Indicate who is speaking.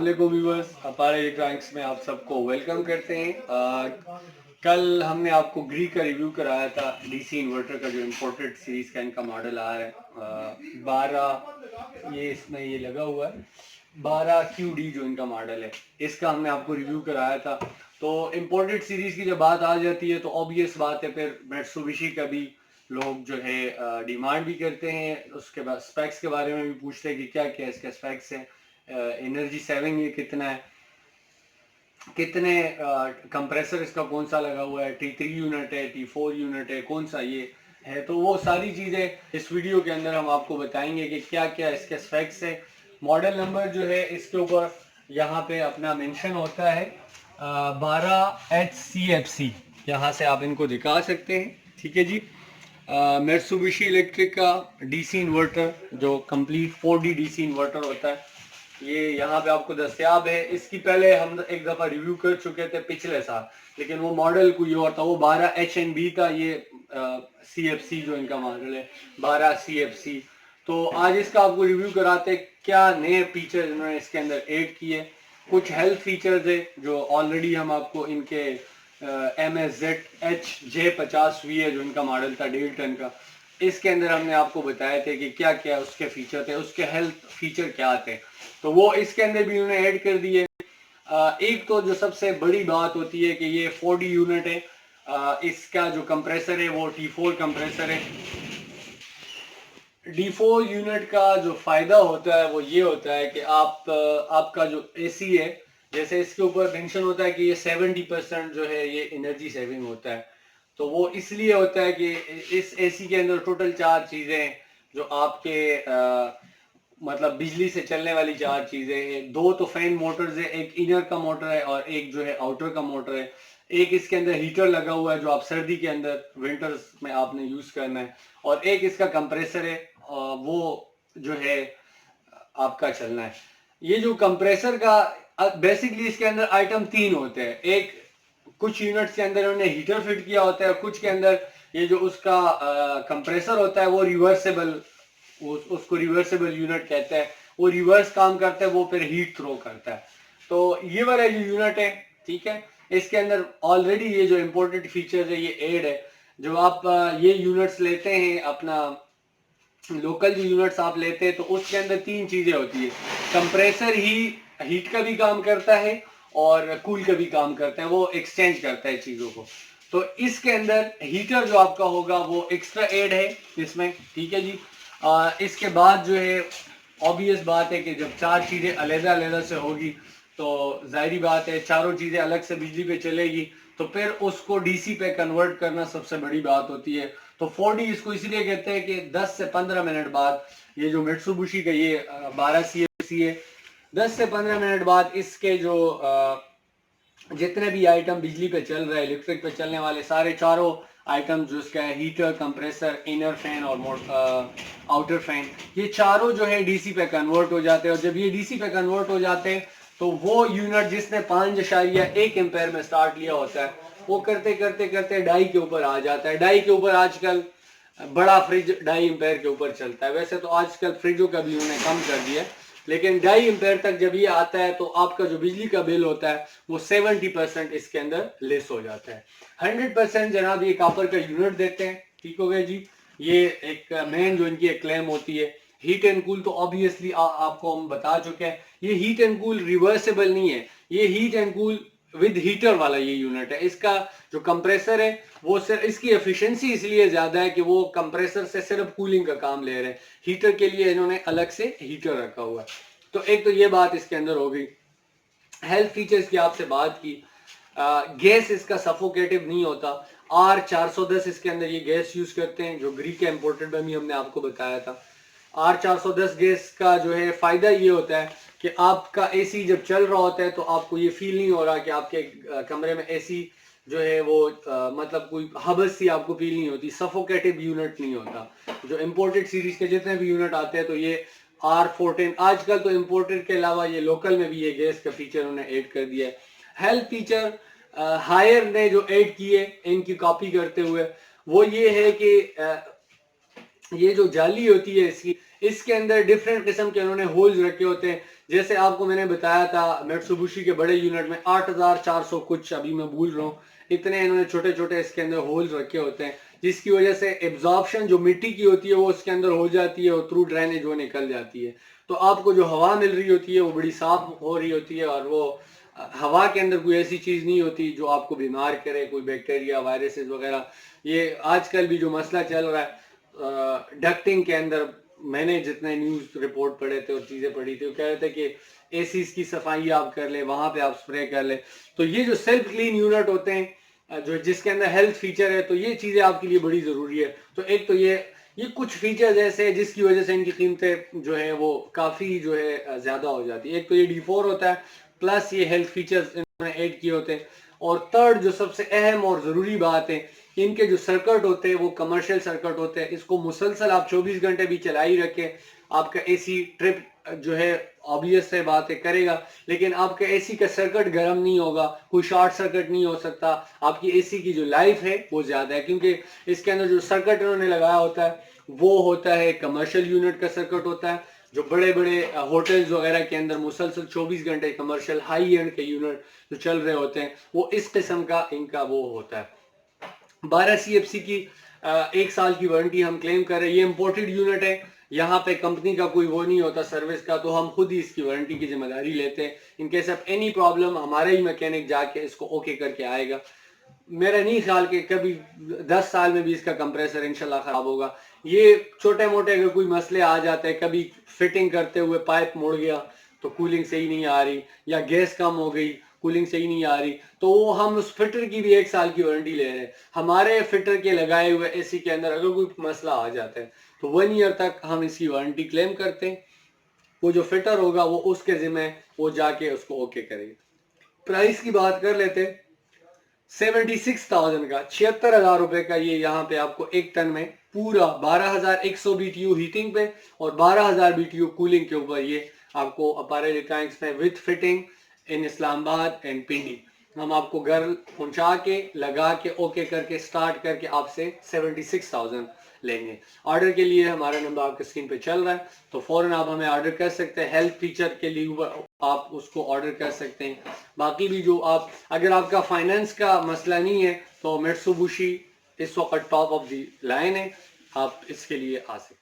Speaker 1: अस्सलामुअलैकुम व्यूअर्स, अपार इलेक्ट्रॉनिक्स में आप सबको वेलकम करते हैं। कल हमने आपको ग्री का रिव्यू कराया था डीसी इन्वर्टर का, जो इम्पोर्टेड सीरीज का इनका मॉडल आ रहा है 12, ये इसमें ये लगा हुआ है 12QD जो इनका मॉडल है, इसका हमने आपको रिव्यू कराया था। तो इम्पोर्टेड सीरीज की जब बात आ जाती है तो ऑब्वियस बात है, फिर मित्सुबिशी का भी लोग जो है डिमांड भी करते हैं। उसके बाद स्पेक्स के बारे में भी पूछते हैं कि क्या क्या इसके स्पेक्स हैं, एनर्जी सेविंग ये कितना है, कितने कंप्रेसर इसका कौन सा लगा हुआ है, T3 यूनिट है, T4 यूनिट है, कौन सा ये है। तो वो सारी चीज़ें इस वीडियो के अंदर हम आपको बताएंगे कि क्या क्या इसके स्पेक्स है। मॉडल नंबर जो है इसके ऊपर यहाँ पे अपना मेंशन होता है 12HCFC, यहाँ से आप इनको दिखा सकते हैं। ठीक है जी। मित्सुबिशी इलेक्ट्रिक का डीसी इन्वर्टर जो कंप्लीट 4D डीसी इन्वर्टर होता है, ये यहाँ पे आपको दस्तयाब है। इसकी पहले हम एक दफ़ा रिव्यू कर चुके थे पिछले साल, लेकिन वो मॉडल कोई और था, वो 12HNB था। ये CFC जो इनका मॉडल है 12CFC। तो आज इसका आपको रिव्यू कराते क्या नए फीचर इन्होंने इसके अंदर ऐड किए। कुछ हेल्थ फीचर्स है जो ऑलरेडी हम आपको इनके MSZH-J50V है जो इनका मॉडल था 1.5 टन का, इसके अंदर हमने आपको बताए थे कि क्या क्या उसके फीचर थे, उसके हेल्थ फीचर क्या थे, तो वो इसके अंदर भी उन्होंने ऐड कर दिए। एक तो जो सबसे बड़ी बात होती है कि ये 4D यूनिट है। इसका जो कंप्रेसर है वो T4 कंप्रेसर है। D4 यूनिट का जो फायदा होता है वो ये होता है कि आपका जो AC है, जैसे इसके ऊपर मेंशन होता है कि ये 70% जो है ये एनर्जी सेविंग होता है। तो वो इसलिए होता है कि इस AC के अंदर टोटल 4 चीजें जो आपके मतलब बिजली से चलने वाली 4 चीजें हैं। 2 तो फैन मोटर्स है, एक इनर का मोटर है और एक जो है आउटर का मोटर है। एक इसके अंदर हीटर लगा हुआ है जो आप सर्दी के अंदर विंटर्स में आपने यूज करना है, और एक इसका कंप्रेसर है वो जो है आपका चलना है। ये जो कंप्रेसर का बेसिकली इसके अंदर आइटम 3 होते हैं। एक कुछ यूनिट्स के अंदर उन्होंने हीटर फिट किया होता है, कुछ के अंदर ये जो उसका कंप्रेसर होता है वो रिवर्सेबल, उसको रिवर्सेबल यूनिट कहते हैं। वो रिवर्स काम करता है, वो फिर हीट थ्रो करता है। तो ये वाला जो यूनिट है, ठीक है, इसके अंदर ऑलरेडी ये जो इम्पोर्टेड फीचर है ये एड है। जो आप ये यूनिट्स लेते हैं, अपना लोकल जो यूनिट्स आप लेते हैं, तो उसके अंदर 3 चीजें होती है। कंप्रेसर ही हीट का भी काम करता है और कूल का भी काम करता है, वो एक्सचेंज करता है चीजों को। तो इसके अंदर हीटर जो आपका होगा वो एक्स्ट्रा एड है इसमें। ठीक है जी। इसके बाद जो है ऑब्वियस बात है कि जब 4 चीजें अलग अलग से होगी तो जाहिर बात है चारों चीजें अलग से बिजली पे चलेगी, तो फिर उसको डीसी पे कन्वर्ट करना सबसे बड़ी बात होती है। तो 4D इसको इसलिए कहते हैं कि 10 से 15 मिनट बाद ये जो मित्सुबिशी का ये 12CFC है, 10 से 15 मिनट बाद इसके जो जितने भी आइटम बिजली पे चल रहे हैं, इलेक्ट्रिक पे चलने वाले सारे चारों आइटम जो इसका है, हीटर, कंप्रेसर, इनर फैन और आउटर फैन, ये चारों जो है डीसी पे कन्वर्ट हो जाते हैं। और जब ये डीसी पे कन्वर्ट हो जाते हैं तो वो यूनिट जिसने 5.1 एम्पेयर में स्टार्ट लिया होता है, वो करते करते करते डाई के ऊपर आ जाता है। डाई के ऊपर आजकल बड़ा फ्रिज 2.5 एम्पेयर के ऊपर चलता है। वैसे तो आजकल फ्रिजों का भी उन्होंने कम कर दिया, लेकिन 2.5 एम्पेयर तक जब ये आता है तो आपका जो बिजली का बिल होता है वो 70% इसके अंदर लेस हो जाता है। 100% जनाब ये कॉपर का यूनिट देते हैं। ठीक हो गया जी। ये एक मेन जो इनकी एक क्लेम होती है। हीट एंड कूल तो ऑब्वियसली आपको हम बता चुके हैं, ये हीट एंड कूल रिवर्सेबल नहीं है, ये heat and cool with heater वाला ये यूनिट है। इसका जो कंप्रेसर है वो सिर्फ इसकी एफिशिएंसी इसलिए ज्यादा है कि वो कंप्रेसर से सिर्फ कूलिंग का काम ले रहे हैं, हीटर के लिए इन्होंने अलग से हीटर रखा हुआ है। तो एक तो ये बात इसके अंदर हो गई। हेल्थ फीचर्स की आपसे बात की, गैस इसका सफोकेटिव नहीं होता। R410 इसके अंदर ये गैस यूज करते हैं जो ग्री के इम्पोर्टेड में भी हमने आपको बताया था। R410 गैस का जो है फायदा ये होता है कि आपका एसी जब चल रहा होता है तो आपको ये फील नहीं हो रहा कि आपके कमरे में एसी जो है वो मतलब कोई हबस सी आपको फील नहीं होती, सफोकेटिव यूनिट नहीं होता। जो इम्पोर्टेड सीरीज के जितने भी यूनिट आते हैं तो ये R410, आजकल तो इम्पोर्टेड के अलावा ये लोकल में भी ये गैस का फीचर उन्होंने ऐड कर दिया है। हेल्थ फीचर हायर ने जो ऐड किए इनकी कॉपी करते हुए, वो ये है कि ये जो जाली होती है इसकी, इसके अंदर डिफरेंट किस्म के उन्होंने होल्स रखे होते हैं, जैसे आपको मैंने बताया था मित्सुबिशी के बड़े यूनिट में 8400 कुछ, अभी मैं भूल रहा हूँ, इतने इन्होंने छोटे छोटे इसके अंदर होल्स रखे होते हैं, जिसकी वजह से एब्जॉर्प्शन जो मिट्टी की होती है वो उसके अंदर हो जाती है और थ्रू ड्रेनेज वो निकल जाती है। तो आपको जो हवा मिल रही होती है वो बड़ी साफ हो रही होती है, और वो हवा के अंदर कोई ऐसी चीज नहीं होती जो आपको बीमार करे, कोई बैक्टीरिया वायरसेस वगैरह। ये आजकल भी जो मसला चल रहा है डक्टिंग के अंदर, मैंने जितने न्यूज रिपोर्ट पढ़े थे और चीजें पढ़ी थी, वो कह रहे थे कि एसीज की सफाई आप कर ले, वहां पे आप स्प्रे कर ले। तो ये जो सेल्फ क्लीन यूनिट होते हैं जो जिसके अंदर हेल्थ फीचर है, तो ये चीजें आपके लिए बड़ी जरूरी है। तो एक तो ये कुछ फीचर्स ऐसे हैं जिसकी वजह से इनकी कीमतें जो है वो काफी जो है ज्यादा हो जाती है। एक तो ये D4 होता है, प्लस ये हेल्थ फीचर्स इन्होंने ऐड किए होते हैं। और थर्ड जो सबसे अहम और जरूरी बात है, इनके जो सर्किट होते हैं वो कमर्शियल सर्किट होते हैं। इसको मुसलसल आप 24 घंटे भी चला ही रखें, आपका एसी ट्रिप जो है ऑब्वियस से बात है करेगा, लेकिन आपका एसी का सर्किट गर्म नहीं होगा, कोई शॉर्ट सर्किट नहीं हो सकता। आपकी एसी की जो लाइफ है वो ज्यादा है, क्योंकि इसके अंदर जो सर्किट इन्होंने लगाया होता है वो होता है कमर्शियल यूनिट का सर्किट होता है। जो बड़े बड़े होटल्स वगैरह के अंदर मुसलसल 24 घंटे कमर्शियल हाई एंड के यूनिट जो चल रहे होते हैं वो इस किस्म का इनका वो होता है। 12 CFC की 1 साल की वारंटी हम क्लेम कर रहे हैं। ये इम्पोर्टेड यूनिट है, यहाँ पे कंपनी का कोई वो नहीं होता सर्विस का, तो हम खुद ही इसकी वारंटी की जिम्मेदारी लेते हैं। In case of any problem हमारे ही मैकेनिक जाके इसको ओके करके आएगा। मेरा नहीं ख्याल कि कभी 10 साल में भी इसका कंप्रेसर इंशाल्लाह खराब होगा। ये छोटे मोटे अगर कोई मसले आ जाते हैं, कभी फिटिंग करते हुए पाइप मुड़ गया तो कूलिंग सही नहीं आ रही, या गैस कम हो गई कूलिंग सही नहीं आ रही, तो हम उस फिटर की भी 1 साल की वारंटी ले रहे हैं। हमारे फिटर के लगाए हुए एसी के अंदर अगर कोई मसला आ जाता है तो 1 ईयर तक हम इसकी वारंटी क्लेम करते हैं। वो जो फिटर होगा वो उसके जिम्मे, वो जाके उसको ओके करेगा। प्राइस की बात कर लेते, 76,000 का, 76,000 रुपए का ये यहाँ पे आपको 1 टन में पूरा 12,100 BTU हीटिंग पे और 12,000 BTU कूलिंग के ऊपर ये आपको अपारेल इलेक्ट्रॉनिक्स में with fitting in Islamabad and Pindi हम आपको घर पहुंचा के लगा के ओके करके स्टार्ट करके आपसे 76,000 लेंगे। ऑर्डर के लिए हमारा नंबर आपके स्क्रीन पे चल रहा है, तो फौरन आप हमें ऑर्डर कर सकते हैं। हेल्थ फीचर के लिए आप उसको ऑर्डर कर सकते हैं। बाकी भी जो आप, अगर आपका फाइनेंस का मसला नहीं है तो मित्सुबिशी इस वक्त टॉप ऑफ द लाइन है, आप इसके लिए आ सकते हैं।